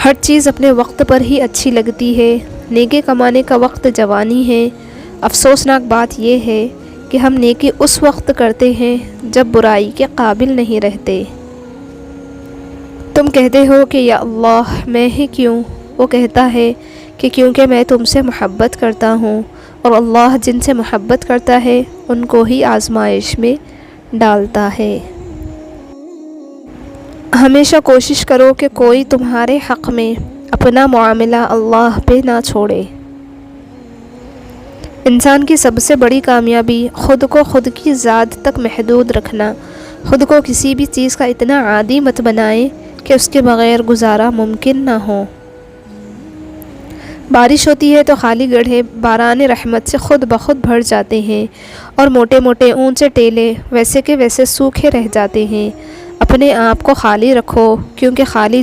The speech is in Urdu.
ہر چیز اپنے وقت پر ہی اچھی لگتی ہے۔ نیکی کمانے کا وقت جوانی ہے۔ افسوسناک بات یہ ہے کہ ہم نیکی اس وقت کرتے ہیں جب برائی کے قابل نہیں رہتے۔ تم کہتے ہو کہ یا اللہ میں ہی کیوں؟ وہ کہتا ہے کہ کیونکہ میں تم سے محبت کرتا ہوں، اور اللہ جن سے محبت کرتا ہے ان کو ہی آزمائش میں ڈالتا ہے۔ ہمیشہ کوشش کرو کہ کوئی تمہارے حق میں اپنا معاملہ اللہ پہ نہ چھوڑے۔ انسان کی سب سے بڑی کامیابی خود کو خود کی ذات تک محدود رکھنا۔ خود کو کسی بھی چیز کا اتنا عادی مت بنائیں کہ اس کے بغیر گزارا ممکن نہ ہو۔ بارش ہوتی ہے تو خالی گڑھے باران رحمت سے خود بخود بھر جاتے ہیں، اور موٹے موٹے اونچے ٹیلے ویسے کے ویسے سوکھے رہ جاتے ہیں۔ اپنے آپ کو خالی رکھو، کیونکہ خالی